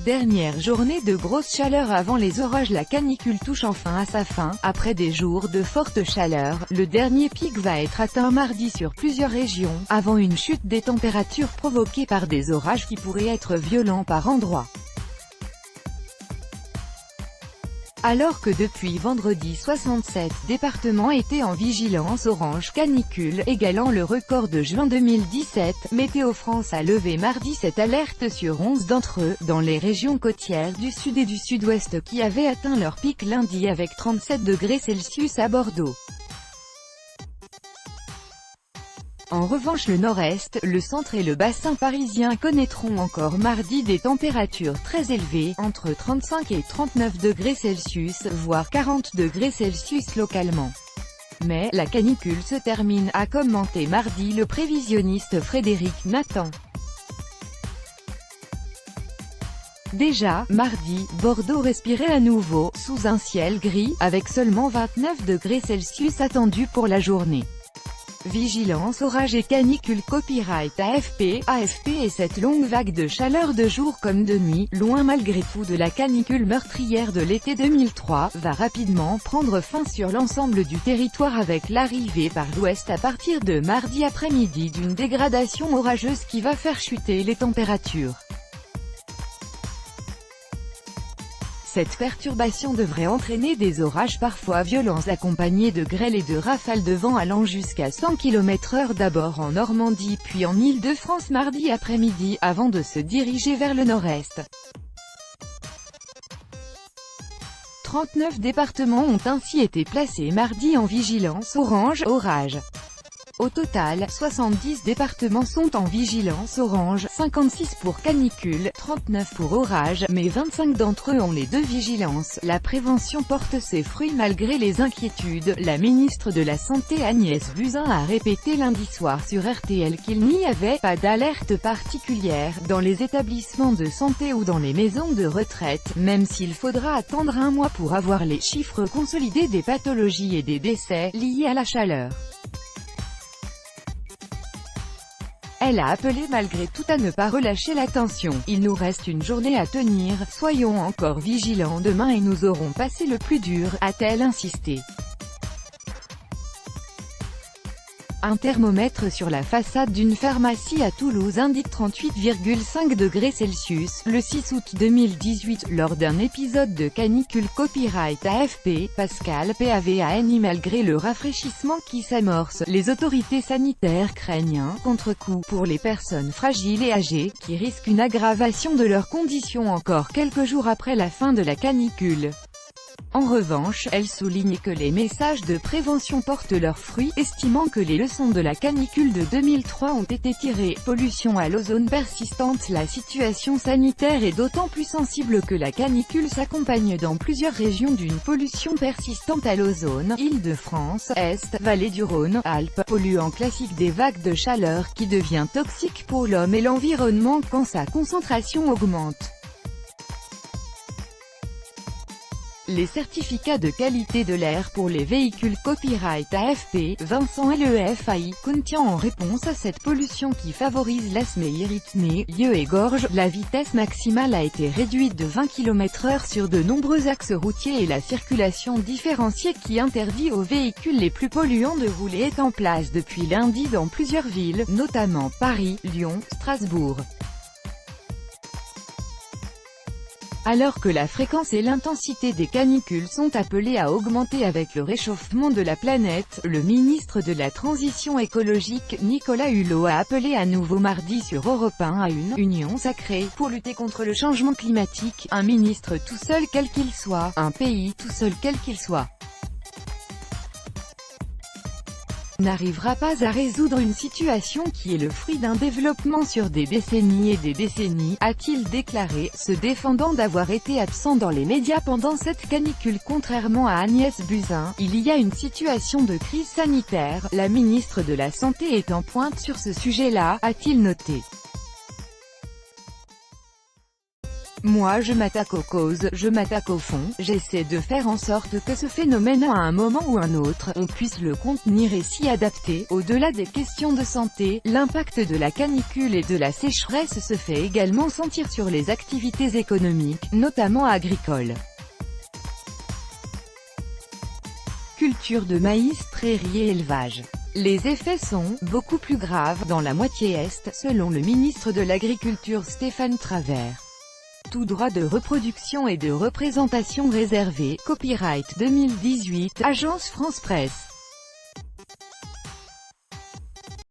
Dernière journée de grosse chaleur avant les orages. La canicule touche enfin à sa fin. Après des jours de forte chaleur, le dernier pic va être atteint mardi sur plusieurs régions, avant une chute des températures provoquée par des orages qui pourraient être violents par endroits. Alors que depuis vendredi 67 départements étaient en vigilance orange canicule, égalant le record de juin 2017, Météo France a levé mardi cette alerte sur 11 d'entre eux, dans les régions côtières du sud et du sud-ouest qui avaient atteint leur pic lundi avec 37 degrés Celsius à Bordeaux. En revanche le nord-est, le centre et le bassin parisien connaîtront encore mardi des températures très élevées, entre 35 et 39 degrés Celsius, voire 40 degrés Celsius localement. Mais, la canicule se termine, a commenté mardi le prévisionniste Frédéric Nathan. Déjà, mardi, Bordeaux respirait à nouveau, sous un ciel gris, avec seulement 29 degrés Celsius attendus pour la journée. Vigilance orage et canicule copyright AFP et cette longue vague de chaleur de jour comme de nuit, loin malgré tout de la canicule meurtrière de l'été 2003, va rapidement prendre fin sur l'ensemble du territoire avec l'arrivée par l'ouest à partir de mardi après-midi d'une dégradation orageuse qui va faire chuter les températures. Cette perturbation devrait entraîner des orages parfois violents accompagnés de grêles et de rafales de vent allant jusqu'à 100 km/h d'abord en Normandie puis en Île-de-France mardi après-midi, avant de se diriger vers le nord-est. 39 départements ont ainsi été placés mardi en vigilance orange orage. Au total, 70 départements sont en vigilance orange, 56 pour canicule, 39 pour orage, mais 25 d'entre eux ont les deux vigilances. La prévention porte ses fruits malgré les inquiétudes. La ministre de la Santé Agnès Buzyn a répété lundi soir sur RTL qu'il n'y avait pas d'alerte particulière dans les établissements de santé ou dans les maisons de retraite, même s'il faudra attendre un mois pour avoir les chiffres consolidés des pathologies et des décès liés à la chaleur. Elle a appelé malgré tout à ne pas relâcher la tension. Il nous reste une journée à tenir, soyons encore vigilants demain et nous aurons passé le plus dur, a-t-elle insisté. Un thermomètre sur la façade d'une pharmacie à Toulouse indique 38,5 degrés Celsius, le 6 août 2018, lors d'un épisode de canicule copyright AFP, Pascal PAVANI. Malgré le rafraîchissement qui s'amorce, les autorités sanitaires craignent un contre-coup pour les personnes fragiles et âgées, qui risquent une aggravation de leurs conditions encore quelques jours après la fin de la canicule. En revanche, elle souligne que les messages de prévention portent leurs fruits, estimant que les leçons de la canicule de 2003 ont été tirées. Pollution à l'ozone persistante. La situation sanitaire est d'autant plus sensible que la canicule s'accompagne dans plusieurs régions d'une pollution persistante à l'ozone. Île-de-France, Est, Vallée du Rhône, Alpes, polluant classique des vagues de chaleur qui devient toxique pour l'homme et l'environnement quand sa concentration augmente. Les certificats de qualité de l'air pour les véhicules copyright AFP, Vincent LEFAI, contient en réponse à cette pollution qui favorise l'asthme et irrite nez, yeux et gorge. La vitesse maximale a été réduite de 20 km/h sur de nombreux axes routiers et la circulation différenciée qui interdit aux véhicules les plus polluants de rouler est en place depuis lundi dans plusieurs villes, notamment Paris, Lyon, Strasbourg. Alors que la fréquence et l'intensité des canicules sont appelées à augmenter avec le réchauffement de la planète, le ministre de la Transition écologique, Nicolas Hulot, a appelé à nouveau mardi sur Europe 1 à une « union sacrée » pour lutter contre le changement climatique, un ministre tout seul quel qu'il soit, un pays tout seul quel qu'il soit, n'arrivera pas à résoudre une situation qui est le fruit d'un développement sur des décennies et des décennies, a-t-il déclaré, se défendant d'avoir été absent dans les médias pendant cette canicule. Contrairement à Agnès Buzyn, il y a une situation de crise sanitaire, la ministre de la Santé est en pointe sur ce sujet-là, a-t-il noté. Moi je m'attaque aux causes, je m'attaque au fond, j'essaie de faire en sorte que ce phénomène à un moment ou un autre, on puisse le contenir et s'y adapter. Au-delà des questions de santé, l'impact de la canicule et de la sécheresse se fait également sentir sur les activités économiques, notamment agricoles. Culture de maïs, prairies et élevage. Les effets sont beaucoup plus graves dans la moitié est, selon le ministre de l'Agriculture Stéphane Travert. Tout droit de reproduction et de représentation réservé. Copyright 2018, Agence France Presse.